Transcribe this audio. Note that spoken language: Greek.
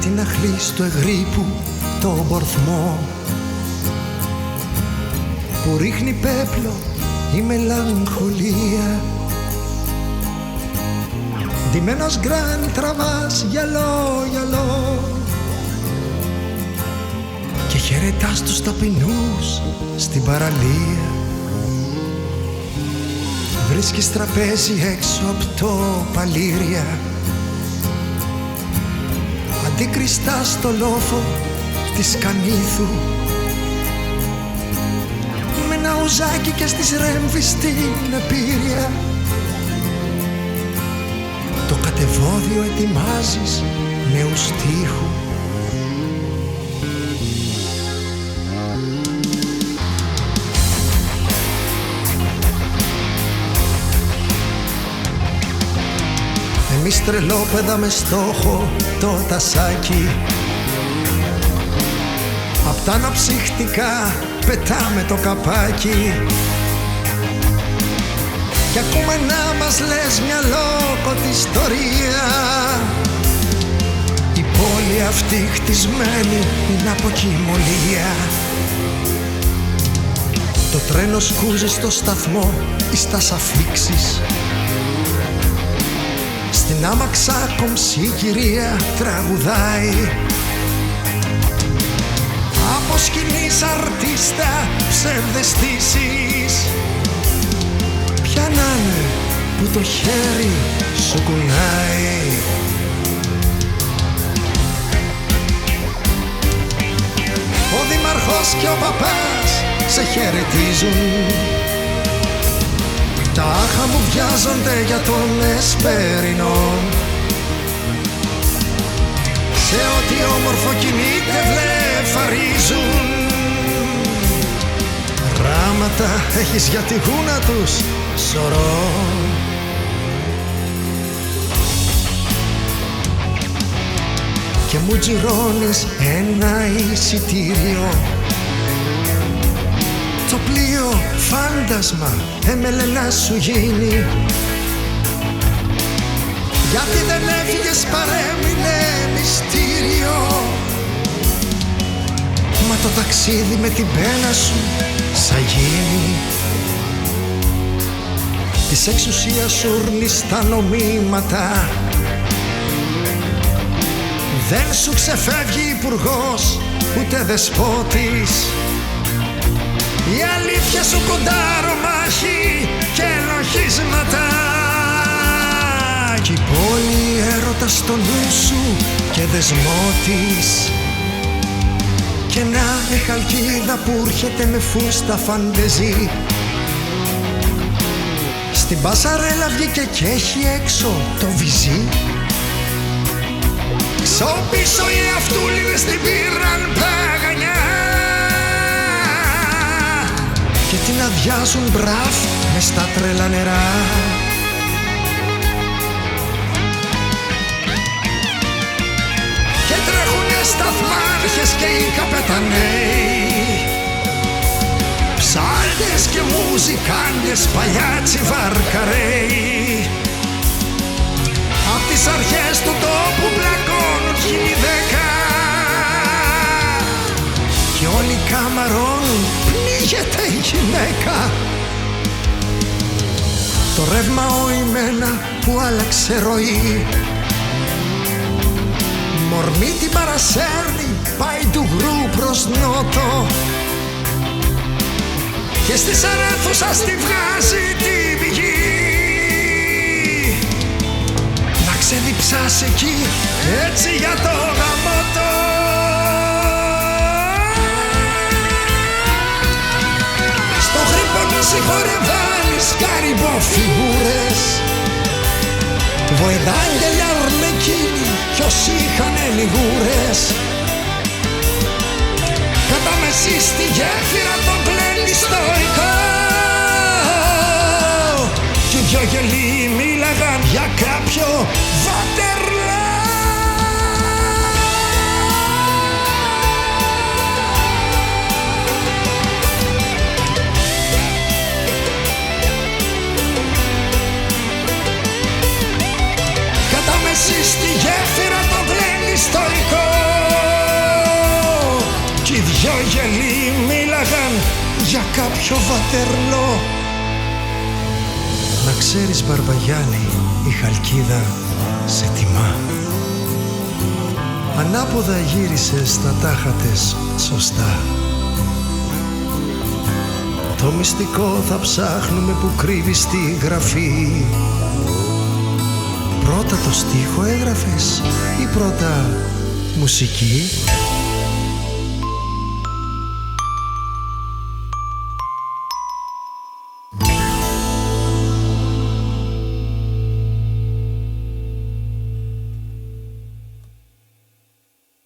την αχλή στο εγρίπου το μπορθμό που ρίχνει πέπλο η μελαγχολία. Ντυμένος γκράνι τραβάς γυαλό γυαλό και χαιρετάς τους ταπεινούς στην παραλία. Βρίσκεις τραπέζι έξω απ' το Παλήρια, αντίκριστά στο λόφο της Κανήθου, με ένα ουζάκι και στις ρέμβεις στην Επίρεια. Το κατεβόδιο ετοιμάζεις νέους στίχου. Εμείς τρελόπαιδα με στόχο το τασάκι, απ' τα αναψυχτικά πετάμε το καπάκι κι ακούμε να μας λες μια λόκοτη ιστορία. Η πόλη αυτή χτισμένη είναι από κοιμωλία. Το τρένο σκούζει στο σταθμό ή στας αφήξεις. Στην άμαξα κομψή κυρία τραγουδάει. Από σκηνής αρτίστα ψευδαισθήσεις. Ποια να είναι που το χέρι σου κουνάει. Ο δήμαρχος και ο παπάς σε χαιρετίζουν. Τα άχα μου βιάζονται για τον Εσπερινό. Σε ό,τι όμορφο κινείται βλεφαρίζουν. Ράματα έχεις για τη γούνα τους σωρό. Και μου τζιρώνεις ένα εισιτήριο. Το πλοίο φάντασμα έμελε να σου γίνει. Γιατί δεν έφυγες παρέμεινε μυστήριο. Μα το ταξίδι με την πένα σου θα γίνει. Της εξουσίας σουρνείς τα νομίματα. Δεν σου ξεφεύγει υπουργός ούτε δεσπότης. Η αλήθεια σου κοντάρο μάχη και λοχίσματα. Κι η πόλη έρωτα στο νου σου και δεσμό της. Και να εχαλκίδα που έρχεται με φούστα φαντεζή. Στην πασαρέλα βγήκε και έχει έξω το βυζί. Ξόπίσω οι αυτούλιδες την πήραν παγανιά. Και την αδειάζουν μπραφ μες στα τρελά νερά. Και τρέχουνε σταθμάρχες και οι καπεταναίοι. Ψάλτες και μουζικάντες παλιάτσι βαρκαραίοι. Απ' τις αρχές του τόπου μπλακώνουν χιλιδέκα. Και όλοι καμαρώνουν, πνίγεται η γυναίκα. Το ρεύμα οημένα που άλλαξε ροή. Μορμή την παρασέρνει, πάει του γρου προς νότο. Και στη Σαρέφουσα στη βγάζει την πηγή. Να ξεδιψάσει εκεί, έτσι για το γαμότο. Στο χρήπονο συγχωρευάνεις καρυμποφιγούρες. Βοηδάγγελια ορμεκίνοι κι όσοι είχανε λιγούρες. Κατά μεσή στη γέφυρα το πλένει στοικό. Κι οι δυο γελοί μίλαγαν για κάποιο Βάτερλό. Κατά μεσή στη γέφυρα το πλένει στοικό. για κάποιο βατερλό. Να ξέρεις Μπαρμπαγιάννη, η Χαλκίδα σε τιμά. Ανάποδα γύρισες τα τάχατες σωστά. Το μυστικό θα ψάχνουμε που κρύβει στη γραφή. Πρώτα το στίχο έγραφες ή πρώτα μουσική?